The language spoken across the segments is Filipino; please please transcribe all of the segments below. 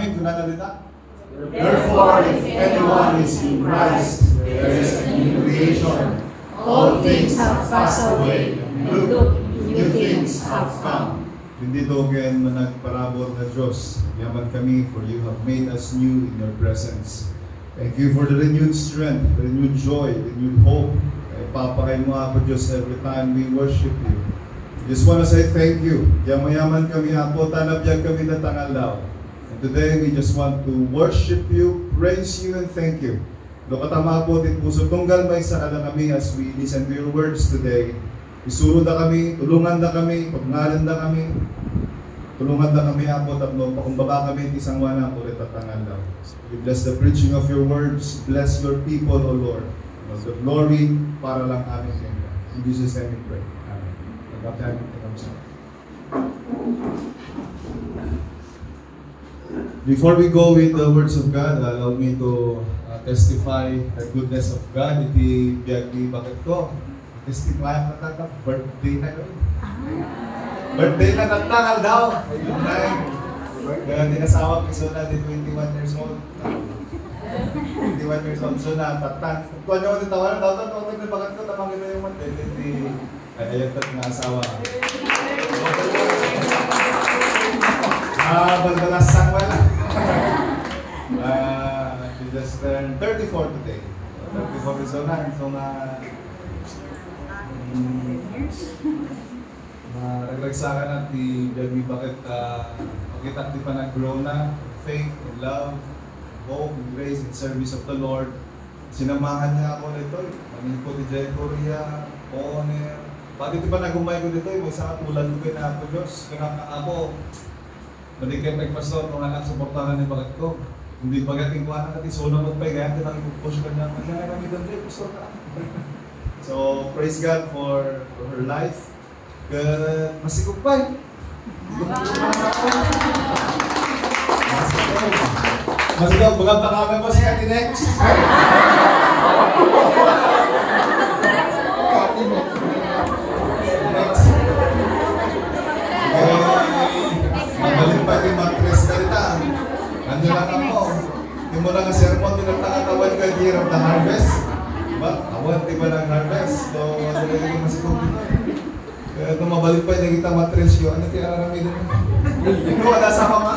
amin kung nanalita. Therefore, if anyone is in Christ, there is a new creation. All things have passed away. Look, new things have come. Bendito again managparabot na Diyos. Yaman kami, for you have made us new in your presence. Thank you for the renewed strength, the renewed joy, the renewed hope. Papakain mo ako Diyos every time we worship you. Just want to say thank you. Yaman kami hapo, tanabyan kami na tangal daw. And today we just want to worship you, praise you, and thank you. Lokatama po din puso tunggal may sa ala kami as we listen to your words today. Isuro na kami, tulungan na kami, pagngalan na kami. Tulungan na kami hapo, tatlo, pakumbaba kami, isang wana ulit at tangal daw. We bless the preaching of your words, bless your people, O Lord. The glory para lang amin kingdom. In Jesus' name we pray. Amen. Before we go with the words of God, allow me to testify the goodness of God. Iti biyag di bakit ko. Testify ka na birthday na yun. Birthday na nagtangal daw. Kaya dinasawa ko so na di 21 years old. 21 years old. So na tatang. Kung ano yung tawanan, tawag na bakit ko tamangin na yung mati. Hindi ayat at nga asawa. Balbalasan wala. She just turned 34 today. 34 years old na. So nagragsakan at di Debbie bakit makita di pa nag-grow na faith and love, hope and grace and service of the Lord. Sinamahan niya ako nito. Manin ko di Jay Korea, Honor. Pati di pa nagumay ko dito, may sa ulan ko na ako Diyos. Kaya ako, malikit nagpastor kung anak suportahan ni bakit ko. Hindi pagating ko anak at isunod pa gaya, tinang push ka niya. Kaya kami doon din, pastor ka. So, praise God for her life. Masikog pa eh. Masikog, bagang tangamin mo si Kati next. Next. Magaling pa yung matris na rin. Ano lang ako. Yung mo lang ang sermon, tinatakatawan ka year of the harvest. Diba? Awan, di ba ng harvest? So, ano lang yung masikog dito. Kaya ito mabalik pa yung nakita matris yun. Ano kaya arami din? Hindi ko wala sa kama.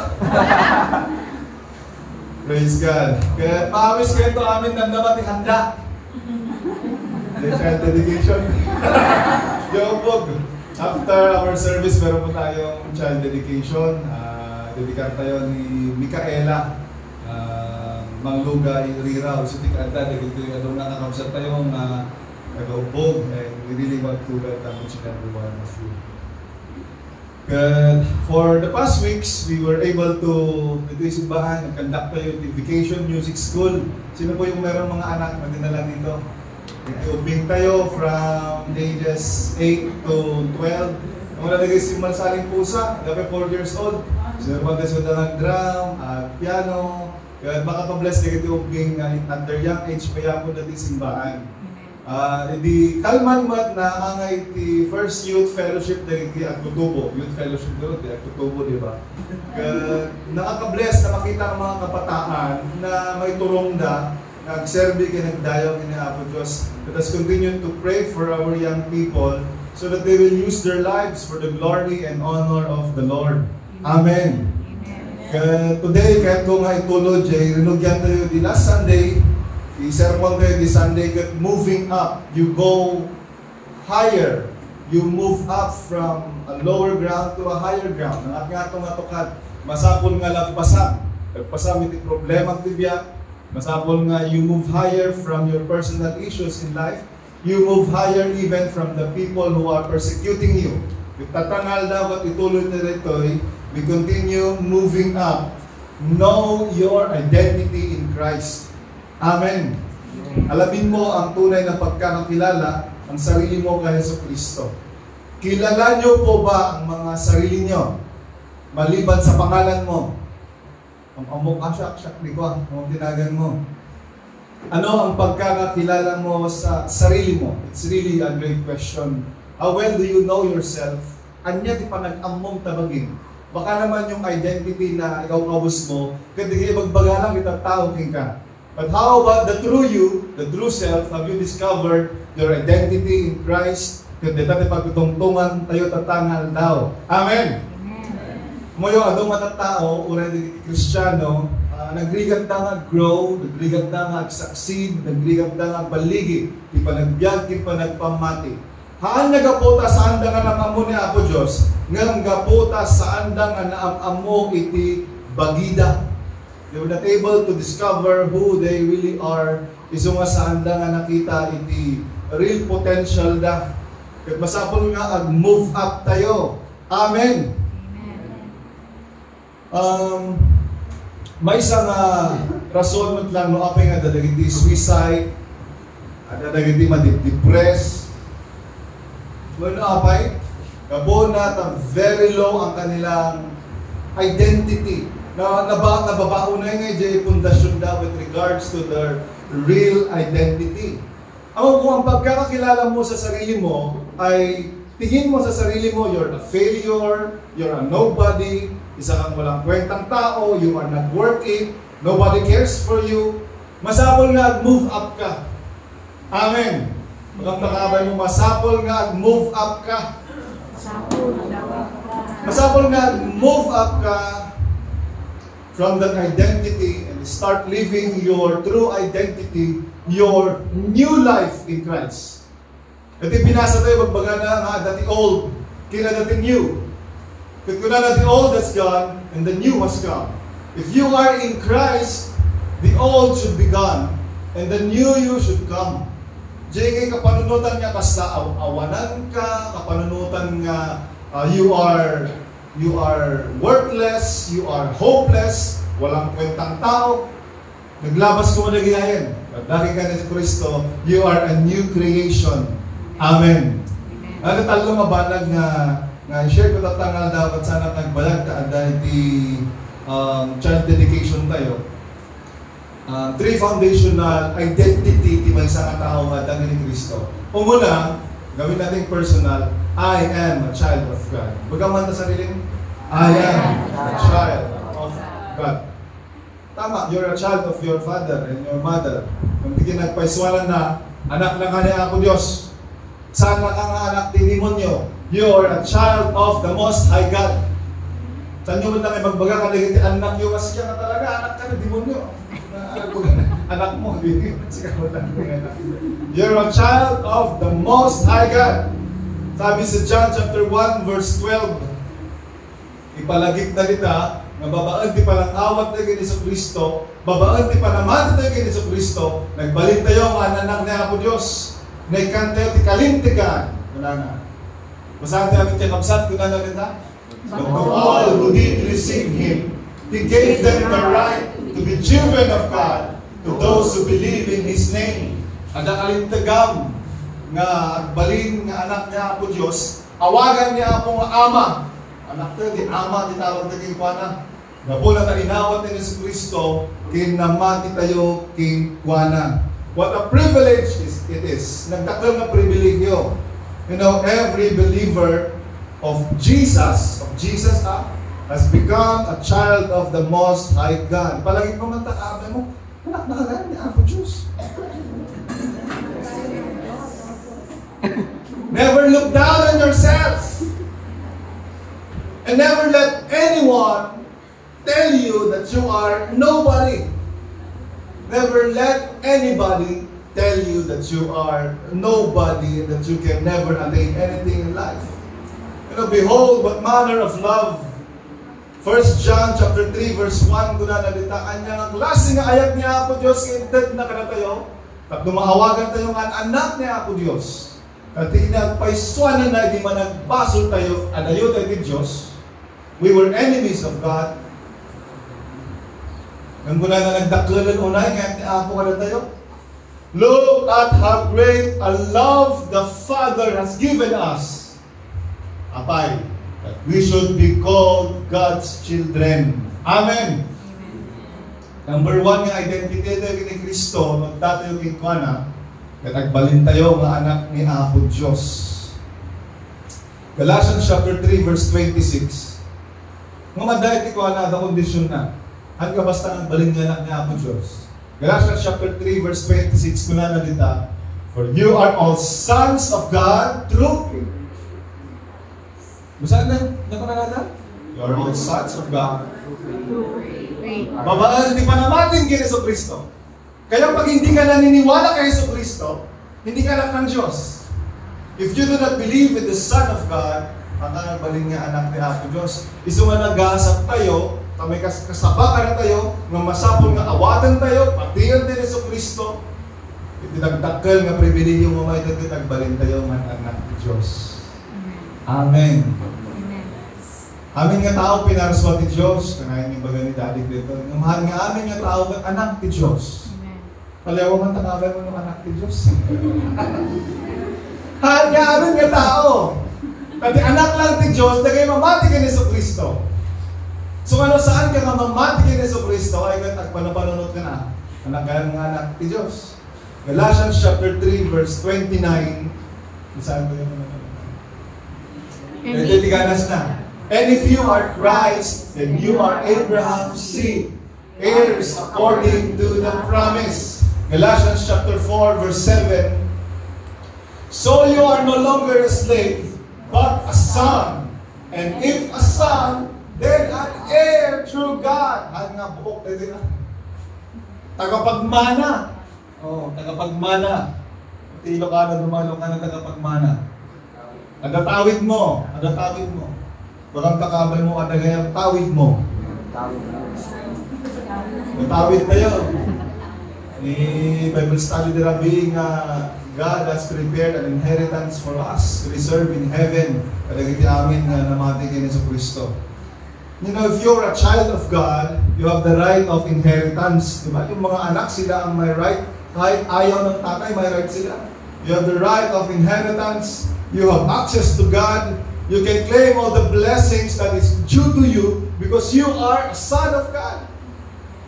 Praise God. Kaya maawis kayo ito amin namdamat yung handa. Child dedication. Jobog. After our service, meron po tayong child dedication. Dedikan tayo ni Micaela. Manglugay, Rira, Usutik Anta. Dito yung adong nakakausap tayong nag-ubog. And we really want to welcome each and every one of you. For the past weeks, we were able to dito yung simbahan, nag-conduct tayo yung vacation music school. Sino po yung meron mga anak na dinala dito? Nag-ubing tayo from ages 8 to 12. Ang wala nagay si Malsaling Pusa, gabi 4 years old. Sino po tayo ng drum, piano. Kaya makapabless na ito ubing under young age pa yan po natin simbahan. Di kalman mat na angay ti first youth fellowship na di Agtutubo. Youth fellowship doon, di Agtutubo, di ba? Nakaka-bless na makita ng mga kabataan na may tulong na nag-serve ka, nagdayaw ni Apo Diyos. Let us continue to pray for our young people so that they will use their lives for the glory and honor of the Lord. Amen. Today, kahit kung nga itulod, rinugyan tayo di last Sunday, i-sermon tayo di Sunday, moving up. You go higher. You move up from a lower ground to a higher ground. Ang atong atukad, masapol nga lagpasam. Lagpasam iti problema tibiyak. Masapol nga you move higher from your personal issues in life. You move higher even from the people who are persecuting you. Tatangal dapat ituloy na rito, we continue moving up. Know your identity in Christ. Amen. Alamin mo ang tunay na pagkakakilala ang sarili mo kay Jesucristo. Kilala nyo po ba ang mga sarili nyo? Maliban sa pangalan mo. Ang amok asyak di ko, ang tinagan mo. Ano ang pagkakakilala mo sa sarili mo? It's really a great question. How well do you know yourself? Anya di pa nag-among tabagin. Baka naman yung identity na ikaw kabus mo, kasi magbaga lang itang tao king ka. But how about the true you, the true self? Have you discovered your identity in Christ? Kundi dati pagtutungtungan tayo tatangal daw. Amen! Moyo adong mga tao, already Kristiyano, nagrigat na nga grow, nagrigat na nga succeed, nagrigat na nga baligi, di pa nagbiag, di pa nagpamati. Haan nagaputa sa andang nga namamo ni Apo Diyos, nga gaputa sa andang nga naamamo iti bagida. They were not able to discover who they really are. Iso nga sa andang nga nakita iti real potential da. Kat masapol nga ag-move up tayo. Amen! May isang rason mo lang no apay nga dadagiti suicide, dadagiti madip-depress. Ano apay? Gabo na very low ang kanilang identity. Nababao na yung pundasyon daw with regards to their real identity. Kung ang pagkakakilala mo sa sarili mo ay tingin mo sa sarili mo, you're a failure, you're a nobody, isa kang walang kwentang tao, you are not working, nobody cares for you, masapol nga move up ka. Amen. Magkakabay mo, masapol nga move up ka. Masapol nga move up ka from that identity and start living your true identity, your new life in Christ. Dati binasa tayo, magbaga na nga, dati old, kina dati new. Kung na the old has gone, and the new has come. If you are in Christ, the old should be gone, and the new you should come. Diyan kay kapanunutan nga, basta awanan ka, kapanunutan nga, you are worthless, you are hopeless, walang kwentang tao, naglabas ko mo nagiyahin. At dahil ka na si Kristo, you are a new creation. Amen. Ano talong mabanag nga share ko tatangal dapat sana nagbalag ka dahil di child dedication tayo. Three foundational identity ti may isang tao nga dahil ni Kristo. Una, gawin natin personal, I am a child of God. Bagaman na sariling, I am a child of God. Tama, you're a child of your father and your mother. Kung di nagpaiswanan na, anak na ka ni Apo Diyos. Sana ka nga anak ni demonyo. You are a child of the Most High God. Saan nyo mo na may magbaga ka naging anak nyo, kasi ka talaga, anak ka ni demonyo. Anak mo, you're a child of the Most High God. Sabi sa John chapter 1 verse 12, ipalagip na kita, na babaan ti palang awat na gini sa Kristo, babaan ti panaman na gini sa Kristo, nagbalik tayo ang anak ni Apo Diyos, na ikan tayo ti kalintigan. Wala na. Masahan tayo aming tinapsat, kung ano kita? But to all who did receive Him, He gave them the right to be children of God, to those who believe in His name. Ang kalintigam nga balin nga anak niya Apo Diyos, awagan niya Apo nga ama. Anak tayo, di ama, di tawag na king kuana. Napo na inawat ni Yesu Kristo, kinamati tayo king kuana. What a privilege it is. Nagdakal na pribilegyo. You know, every believer of Jesus has become a child of the Most High God. Palagi mo man takaabe mo, anak na ka ni Apo Diyos. Never look down on yourself. And never let anyone tell you that you are nobody. Never let anybody tell you that you are nobody and that you can never attain anything in life. You know, behold what manner of love. 1 John chapter 3 verse 1 kuna nalitaan niya ang klase nga ayat ni Apo Diyos inted na kana tayo. Tapos maawagan tayo nga anak ni Apo Diyos. At inagpaiswanan na di man nagbasol tayo adayo tayo ni Diyos. We were enemies of God. Nang mula na nagdaklalan unay, ngayon ni Apo ka na tayo. Look at how great a love the Father has given us. Apay, that we should be called God's children. Amen. Number one nga identity tayo ni Kristo, magtatayo king kuana, katagbalin tayo nga anak ni Apo Diyos. Galatians chapter 3 verse 26. Nga madahit ikaw na ada kondisyon na. Hanggang basta ang balinganak niya ako Diyos. Galatians chapter 3 verse 26 ko na dita. For you are all sons of God through faith. Masaan na? Nakunanada? You are all sons of God. Babaan, hindi pa namating kay Yesu Kristo. Kaya pag hindi ka naniniwala kay Yesu Kristo, hindi ka anak ng Diyos. If you do not believe in the Son of God, ang baling nga anak ni Apo Diyos. Isu nga nag-aasap tayo, kami kasaba ka na tayo, nga masapon nga awatan tayo, patiyan din Yesu Kristo. Itinagdakkel nga pribilehyo mo may nagbalin tayo nga anak ni Diyos. Amen. Amin nga tao pinaraswa ti Diyos, kanayin yung baga ni Daddy dito. Yung mahal nga amin nga tao, anak ti Diyos. Palayaw man tangalan mo ng anak ti Diyos. Mahal nga amin nga tao. Pati anak lang ti Diyos, dagay mamati ka ni Yesu Kristo. So ano saan ka nga mamati ka ni Yesu Kristo, ay panapanunod ka na. Anak ka nga anak ti Diyos. Galatians chapter 3 verse 29. Saan ko yun? Tiganas na. And if you are Christ, then you are Abraham's seed, heirs according to the promise. Galatians chapter 4 verse 7. So you are no longer a slave, but a son. And if a son, then an heir through God. Ano nga buok na din? Tagapagmana. Oh, tagapagmana. Tilo ka na, dumalo ka na tagapagmana. Adatawid mo. Adatawid mo. Bakang kakabay mo, adagayang tawid mo. Matawid tayo. Bible study nila being God has prepared an inheritance for us, reserved in heaven. Kadagiti amin na namati kay Yesu Kristo. You know, if you're a child of God, you have the right of inheritance. Diba? Yung mga anak sila ang may right. Kahit ayaw ng tatay, may right sila. You have the right of inheritance. You have access to God. You can claim all the blessings that is due to you because you are a son of God.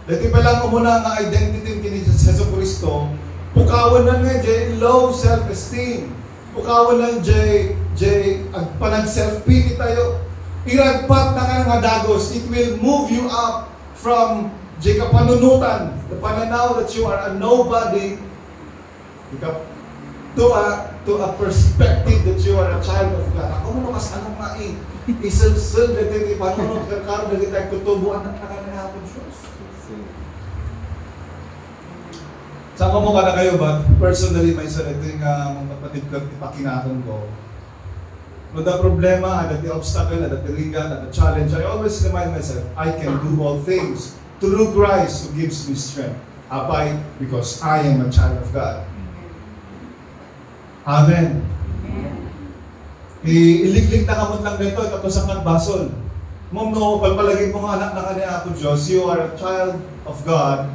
Dati pa lang umuna nga identity ni Yesu Kristo, pukawan na nga jay low self-esteem. Pukawan na jay agpanag self-pity tayo. Iragpat na ka nga dagos. It will move you up from jay kapanunutan, the pananaw that you are a nobody, to a perspective that you are a child of God. Ako mo kas anong mai isilsil dito di panunod ka karon dito tayo kutubo anak na kanina hapon Diyos. Sama mo ka na kayo ba? Personally, may ito yung magpapatid ko ipakinakon ko. No, the problema, ada the obstacle, ada the rigan, ada the challenge. I always remind myself, I can do all things through Christ who gives me strength. Abay, because I am a child of God. Amen. Iliglig na kamot lang dito, tapos ang nagbasol. Mom, no, palpalagin mo nga anak na kanina ako Diyos, you are a child of God.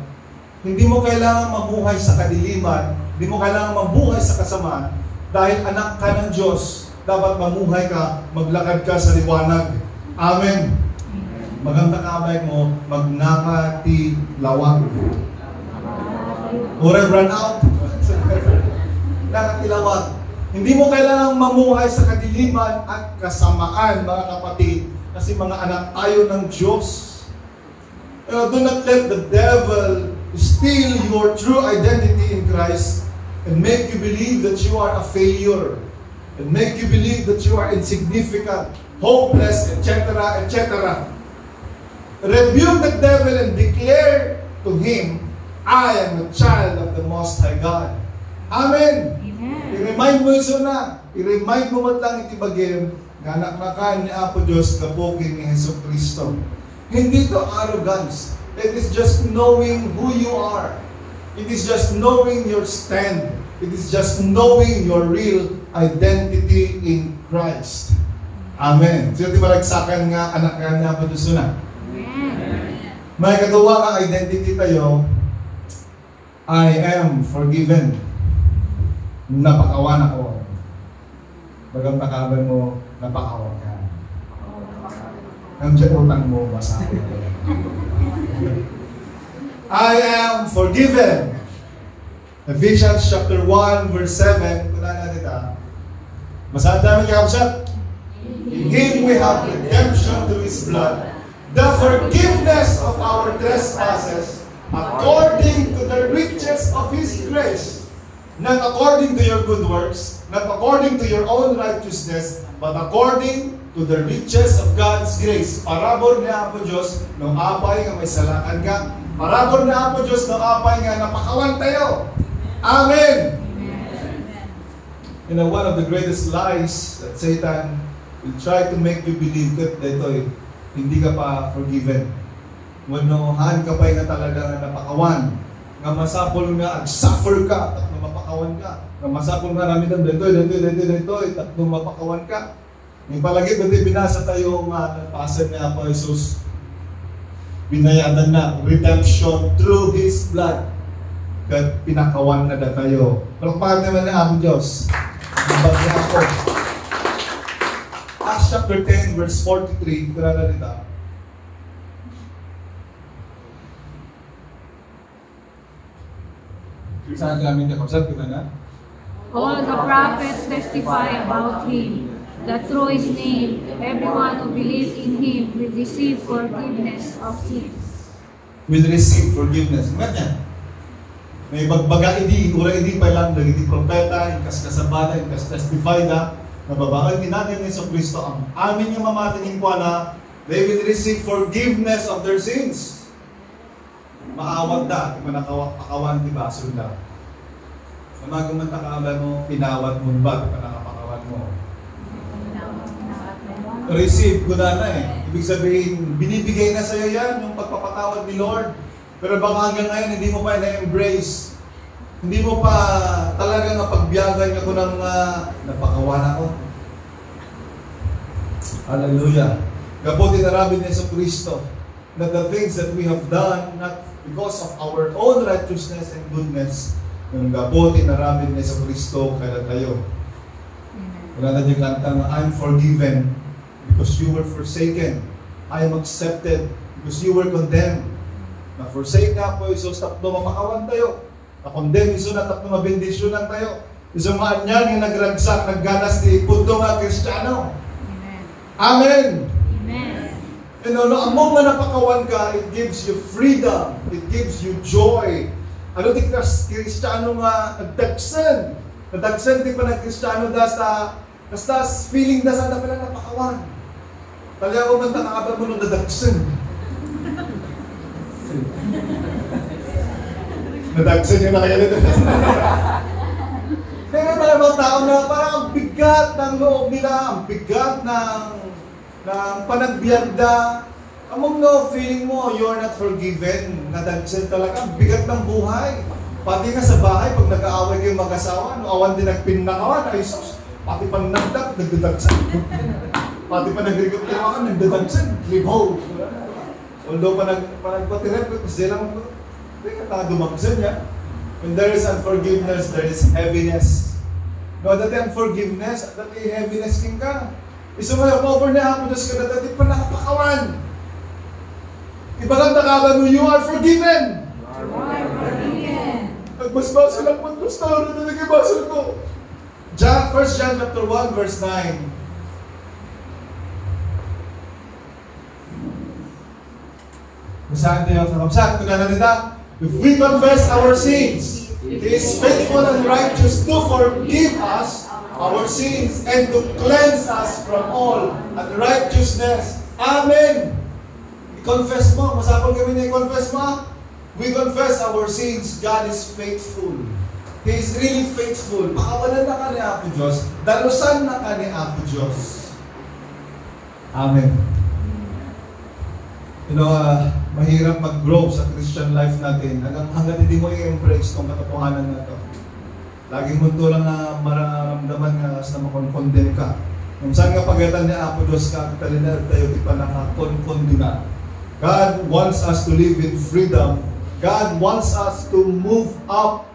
Hindi mo kailangan mabuhay sa kadiliman, hindi mo kailangan mabuhay sa kasamaan, dahil anak ka ng Diyos, dapat mamuhay ka, maglakad ka sa liwanag. Amen. Maganda kamay mo, magnakati lawag. Or run out. Nakatilawag. Hindi mo kailangang mamuhay sa kadiliman at kasamaan, mga kapatid, kasi mga anak tayo ng Diyos. Do not let the devil steal your true identity in Christ and make you believe that you are a failure and make you believe that you are insignificant, hopeless, etc., etc. Rebuke the devil and declare to him, I am a child of the Most High God. Amen. I-remind mo yun na. I-remind mo man lang itibagin na anak na ka ni Apo Diyos kapokin ni Yesu Kristo. Hindi to arrogance. It is just knowing who you are. It is just knowing your stand. It is just knowing your real identity in Christ. Amen. So yung tibalagsakan nga anak ka ni Apo Diyos na. May katuwa kang identity tayo, I am forgiven. Napakawan ako. Bagang takaban mo, napakawan ka. Ang utang mo, masabi ko. I am forgiven. Ephesians chapter 1 verse 7. Kuna natin ita. Masabi namin kakabsat. In Him we have redemption through His blood, the forgiveness of our trespasses, according to the riches of His grace, not according to your good works, not according to your own righteousness, but according to the riches of God's grace. Parabor niya Apo Diyos, nung apay nga may salakan ka. Parabor niya Apo Diyos, nung apay nga napakawan tayo. Amen! You know, one of the greatest lies that Satan will try to make you believe that dito, hindi ka pa forgiven. Manuhan ka pa nga talaga nga napakawan. Nga masapol nga, ag-suffer ka, at mapakawan ka. Nga masapol nga namin ng dito, at mapakawan ka. Yung palagi dito, binasa tayo pasan niya po Jesus. Binayadan na, redemption through His blood. At pinakawan na na tayo. Palakpakan naman na Apo Diyos. Bagay ako. Acts chapter 10, verse 43, ito na nalita. Saan kami kapsat kita na? All the prophets testify about Him, that through His name, everyone who believes in Him will receive forgiveness of sins. Will receive forgiveness. Ganyan. May bagbaga hindi, ura hindi pa lang, hindi propeta, ikas kasabada, ikas testify na, nababangal ginagay ni Yesu Kristo, ang amin yung mamatingin ko na, they will receive forgiveness of their sins. Maawag na, di manakawan, di ba, sunda. Namaguman takala mo, pinawad mo ba, di panakapakawan mo. Receive ko na Ibig sabihin, binibigay na sa'yo yan, yung pagpapatawad ni Lord. Pero baka hanggang ngayon, hindi mo pa na-embrace. Hindi mo pa talaga napagbiyagan ako ng napakawan ako. Hallelujah. Kabuti na rabin ni Yesu Kristo that the things that we have done, not because of our own righteousness and goodness, yung kabuti na rabin ni Yesu Kristo kaya tayo. Wala na yung kanta na, I'm forgiven because you were forsaken. I am accepted because you were condemned. Na-forsake na po Isus, tapno mapakawan tayo. Na-condemn Isus na tapno mabendisyonan tayo. Isus maanyan yung nagragsak, nagganas ni punto nga Kristiyano. Amen! Amen! You know, among nga napakawan ka, it gives you freedom. It gives you joy. Ano di Kristiyano nga nagdagsan? Nadagsan di pa nag-Kristiyano basta feeling na sana pala napakawan. Talya ko man takakabang mo nung nadagsan. Nadagsan yung nakayalito. Kaya mga mga tao na parang ang bigat ng loob nila, ang bigat ng panagbiagda. Among no, feeling mo, you're not forgiven. Nadagsan talaga, ang bigat ng buhay. Pati nga sa bahay, pag nag-aaway kayong mag-asawa, no, awan din nagpinakawan, ay sus, pati pa nagdadagsan. Pati pa nag-rigap tinawakan, nagdadagsan. Libaw. Although pa nagpatirep, kasi lang mo, hindi ka dumagsan niya. When there is unforgiveness, there is heaviness. No, dati unforgiveness, dati heaviness king ka. Isa mo yung cover niya, Apo Diyos ka na dati pa nakapakawan. Ibagang nakaban mo, you are forgiven. You are forgiven. Nagbasbasa lang po, pastor, na nagibasa ko. 1 John chapter 1, verse 9. Basahin tayo sa kapsat. Kung nananita, if we confess our sins, He is faithful and righteous to forgive us our sins and to cleanse us from all unrighteousness. Amen! I-confess mo. Masapag kami na i-confess mo. We confess our sins. God is faithful. He is really faithful. Pakawalan na ka ni Apo Diyos. Dalusan na ka ni Apo Diyos. Amen. You know, mahirap mag-grow sa Christian life natin hanggang hindi mo i-embrace itong katotohanan na ito. Laging mo ito lang na mararamdaman nga na makon-condemn ka. Kung saan nga pagkatan ni Apo Diyos ka, talina tayo di pa nakakon-condemn. God wants us to live in freedom. God wants us to move up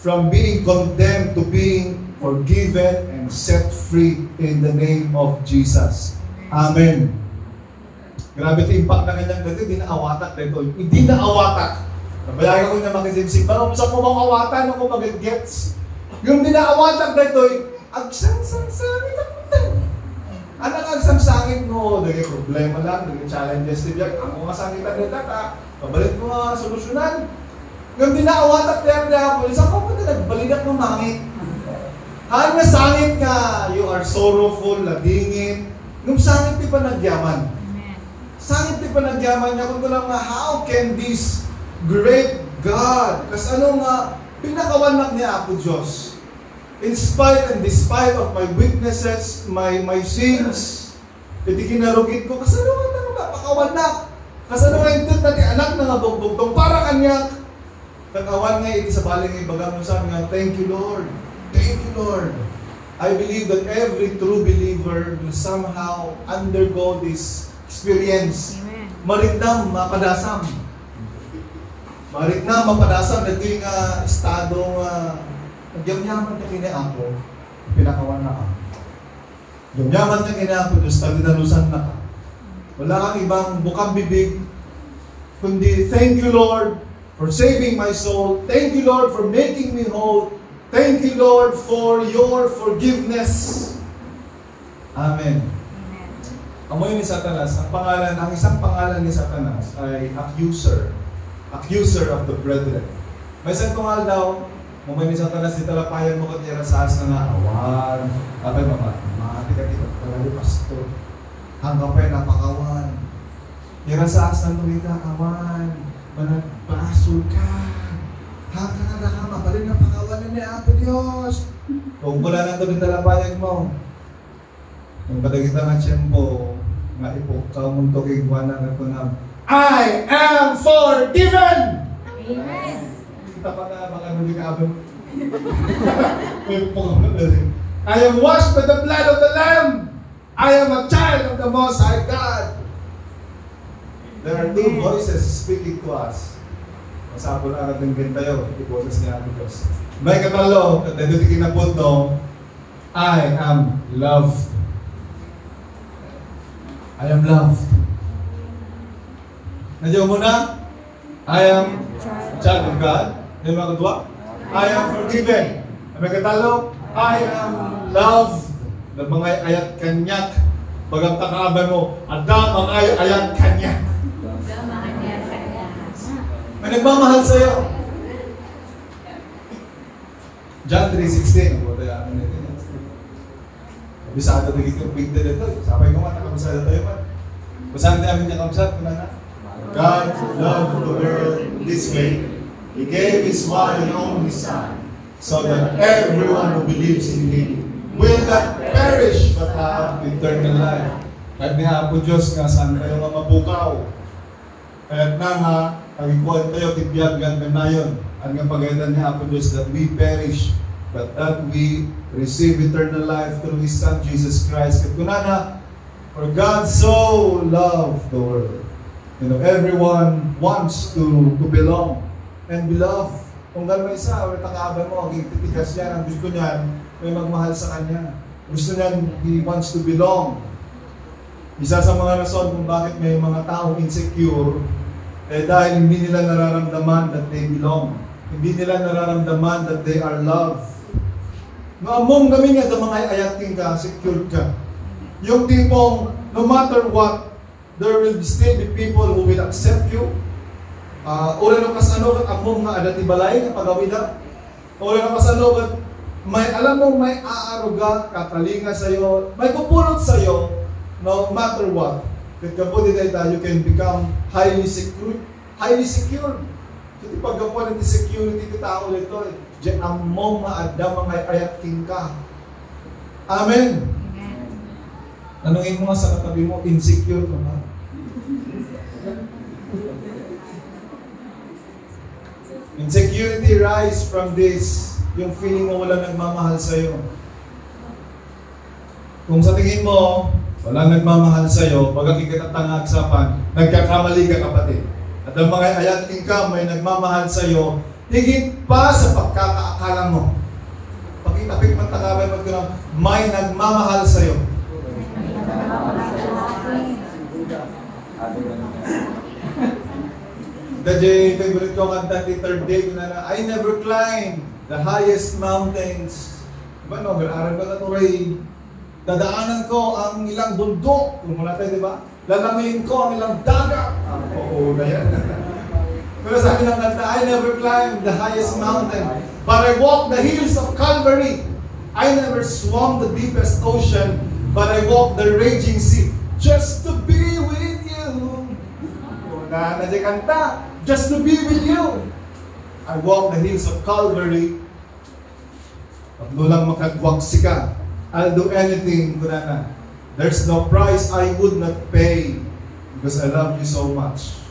from being condemned to being forgiven and set free in the name of Jesus. Amen. Grabe ito impact na kanyang dito, hindi na awatak dito. Hindi na awatak. Nabayagan ko na makisinsip. Parang sa mo mga awatan, ako mag-gets. Yung hindi na awatak dito, agsan-san-san, Anak ang samsangit mo, naging problema lang, naging challenges tibiyag. Ang mga sangitan nila ka, pabalik mo nga solusyonan. Ngam dinaawat at tiyan po, isa ko pa nagbalidak ng mangit. Hang na sangit ka, you are sorrowful, ladingin. Nung sangit di pa nagyaman. Sangit di pa nagyaman niya, kung lang nga, how can this great God, kas ano nga, pinakawanak niya ako Diyos. In spite and despite of my weaknesses, my sins, hindi kinarugit ko, kas ano nga, pakawanak. Kas ano nga, ito natin anak na nga bugbugtong, para kanya. Kakawan nga, iti sa baling ibagang mo sa nga, thank you Lord. Thank you, Lord. I believe that every true believer will somehow undergo this experience. Amen. Maritnam, mapadasam. Maritnam, mapadasam. Ito yung estado nagyamyaman niya kini ako, pinakawan na ka. Nagyamyaman niya kini ako, Diyos, taginalusan na ka. Wala kang ibang bukang bibig, kundi thank you, Lord, for saving my soul. Thank you, Lord, for making me whole. Thank you, Lord, for your forgiveness. Amen. Amoy ni Satanas, ang isang pangalan ni Satanas ay accuser. Accuser of the brethren. May isang tungal daw, amoy ni Satanas, di talapayan mo katira sa as na naawan. Kapag mati ka dito, talaga pastor. Hanggang pa'y napakawan. Tira sa as na tumita, kawan. Managpasol ka. Hanggang na ka, mapaling na pakawalan niya Apo Diyos. Kung wala na ito din talapayan mo, yung kadagita nga tiyempo, nga ipok ka mundo kay Guana na ito na, I am forgiven! Amen. Kita pa na, baka nuli ka abang. I am washed by the blood of the Lamb. I am a child of the Most High God. There are two voices speaking to us. Masapo na natin tayo, iboses niya ang Diyos. May katalo, at dito kinapot no, I am loved. I am loved. Nandiyo muna, I am child of God. Yung mga kadwa, I am forgiven. May katalo, I am loved. Na mga ayat kanyak, bagang takaaban mo, Adam ang ayat kanyak. May nagmamahal sa'yo. John 3:16. Bisado na gito pigda dito. Sapay ko nga, nakabasada tayo man. Basahan tayo amin niya kabasad. God loved the world this way. He gave His one and only Son, so that everyone who believes in Him will not perish but have eternal life. Kahit niya po Diyos nga, saan tayo nga mabukaw. Kahit na nga, pagikuan tayo, tibiyaggan ka na yun. Ang nga pagayatan niya po Diyos, that we perish, but that we receive eternal life through His Son, Jesus Christ. At kunana, for God so loved the world. You know, everyone wants to belong and be loved. Kung gano'n isa, or takaaban mo, ang titigas yan, ang gusto niyan, may magmahal sa Kanya. Gusto niyan, He wants to belong. Isa sa mga rason kung bakit may mga tao insecure, dahil hindi nila nararamdaman that they belong. Hindi nila nararamdaman that they are loved. Maamong kami nga sa mga ayating ka, secure ka. Yung tipong, no matter what, there will still be people who will accept you. Ula na kasano, among nga adati balay, kapagawida. Ula na kasano, may, alam mo, may aaruga, katalinga sa'yo, may pupulot sa'yo, no matter what. Pagkabuti tayo, you can become highly secure. Highly secure. Kasi pagkapuan ng security ng tao nito, diyan ang mga adam mga ayat king ka. Amen. Tanungin mo nga sa katabi mo, insecure ka ba? Insecurity rise from this, yung feeling mo walang nagmamahal sa'yo. Kung sa tingin mo, walang nagmamahal sa'yo, pag ikitatangag sapan, nagkakamali ka kapatid. At ang mga ayating ka, may nagmamahal sa'yo, higit pa sa pagkakaakala mo. Pagkitapik man takabay magkano, may nagmamahal sa'yo. Dadya, favorite ko ang 33rd day ko na I never climbed the highest mountains. Diba no, aral ko na ito rin. Dadaanan ko ang ilang bundok. Kung mula tayo, di ba? Lalamuin ko ang ilang dagat. Oo na yan. Pero sabi ng kanta, I never climbed the highest mountain, but I walked the hills of Calvary. I never swam the deepest ocean, but I walked the raging sea just to be with you. Nandiyan kanta, just to be with you. I walked the hills of Calvary. At nulang makagwaksi ka, I'll do anything. There's no price I would not pay because I love you so much.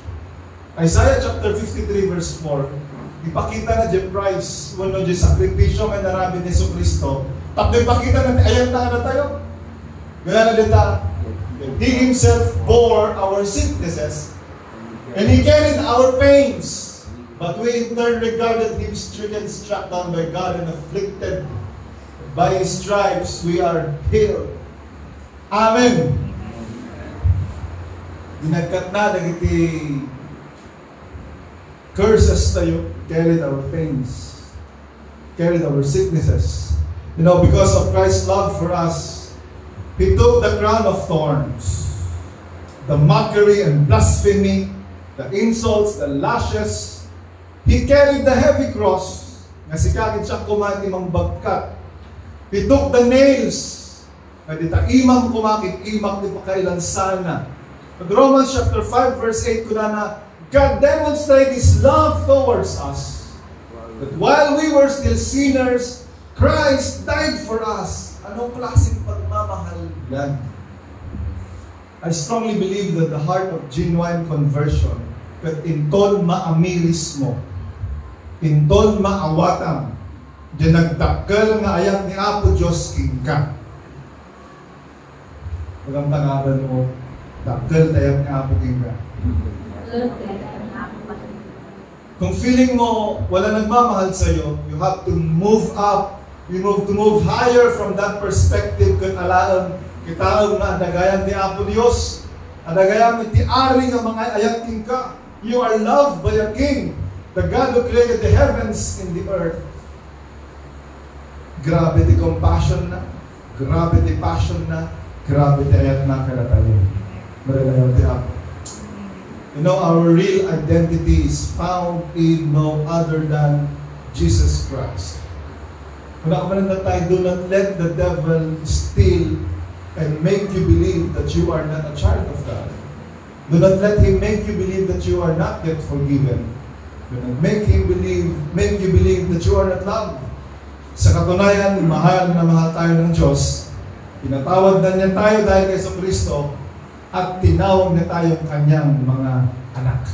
Isaiah chapter 53 verse 4, ipakita na dyan price, wano dyan sakripisyo kay narami ni Jesucristo. Tapos ipakita na, ayan na tayo. Gana na dita, He Himself bore our sicknesses, and He carried our pains. But we in turn regarded Him stricken, struck down by God, and afflicted. By His stripes we are healed. Amen. Dinagkat na dagiti curses tayo, carried our pains, carried our sicknesses. You know, because of Christ's love for us, He took the crown of thorns, the mockery and blasphemy, the insults, the lashes. He carried the heavy cross, nga sikagin siya kumain imang bagkat. He took the nails, nga di ta imam kumakit, imak di pakailan sana. But Romans chapter 5 verse 8 kunana, God demonstrated His love towards us, that while we were still sinners, Christ died for us. Anong klaseng pagmamahal yan? I strongly believe that the heart of genuine conversion, kat intol maamiris mo, intol maawatam, di nagdakkel nga ayat ni Apo Diyos king ka. Walang tangaran mo, dakkel ayat ni Apo king ka. Kung feeling mo wala nagmamahal sa'yo, you have to move up, you have to move higher from that perspective. Kung alaan kitaog na adagayan ni Apo Diyos, adagayan iti ari nga mga ayat king ka. You are loved by a king, the God who created the heavens and the earth. Grabe di compassion na, grabe di passion na, grabe di ayat na kada tayo. Maralayaw di Apo. You know, our real identity is found in no other than Jesus Christ. Kung nakamananda tayo, do not let the devil steal and make you believe that you are not a child of God. Do not let him make you believe that you are not yet forgiven. Do not make you believe that you are not loved. Sa katunayan, mahal na mahal tayo ng Diyos. Pinatawad na niya tayo dahil kay Kristo at tinawag na tayong kanyang mga anak.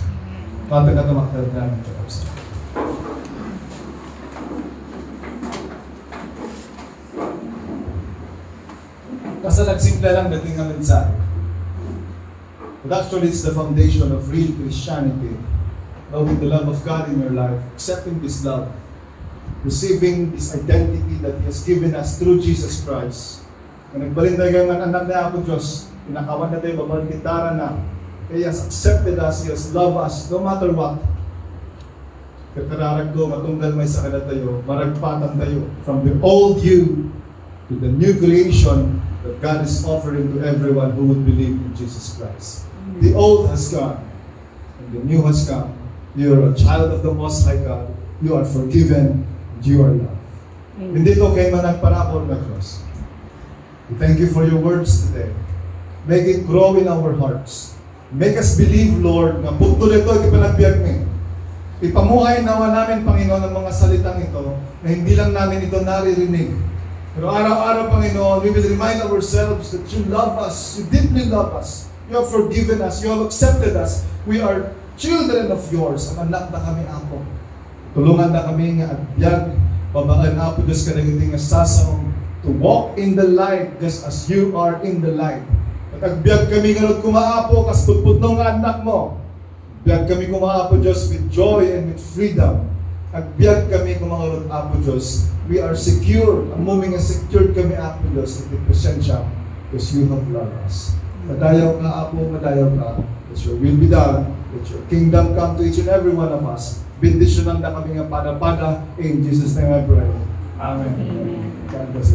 Kapag natumakdal namin ito. Kasi nagsimple lang dating ang mensahe. But actually, it's the foundation of real Christianity. Knowing the love of God in your life, accepting this love, receiving this identity that He has given us through Jesus Christ. Kung nagbalinday kayo ng anak na Apo Diyos, pinakawan na tayo, babalintara na, He has accepted us, He has loved us, no matter what. Kakararag ko, matunggal may sakala tayo, maragpatan tayo, from the old you to the new creation that God is offering to everyone who would believe in Jesus Christ. The old has gone, and the new has come. You are a child of the Most High God. You are forgiven, and you are loved. Hindi ito kayo managparapol na Diyos. We thank you for your words today. Make it grow in our hearts. Make us believe, Lord, na punto nito iti panagbiag ni. Ipamuhay nawa namin, Panginoon, ang mga salitang ito na hindi lang namin ito naririnig. Pero araw-araw, Panginoon, we will remind ourselves that you love us. You deeply love us. You have forgiven us. You have accepted us. We are children of yours. Ang anak na kami, Apo. Tulungan na kami nga at biyag. Babaan, Apo, Diyos ka naging sasaong to walk in the light just as you are in the light. At agbyag kami nga kumaapo, kas putputnong nga anak mo. Biyag kami kumaapo, Diyos, with joy and with freedom. Agbyag kami kumangarot, Apo Diyos. We are secure. Ang muming nga secured kami, Apo Diyos, iti presensya because you have loved us. Madayaw ka, Apo, madayaw ka. That your will be done. That your kingdom come to each and every one of us. Bendisyonan na kami nga pada-pada. In Jesus' name I pray. Amen. God bless you.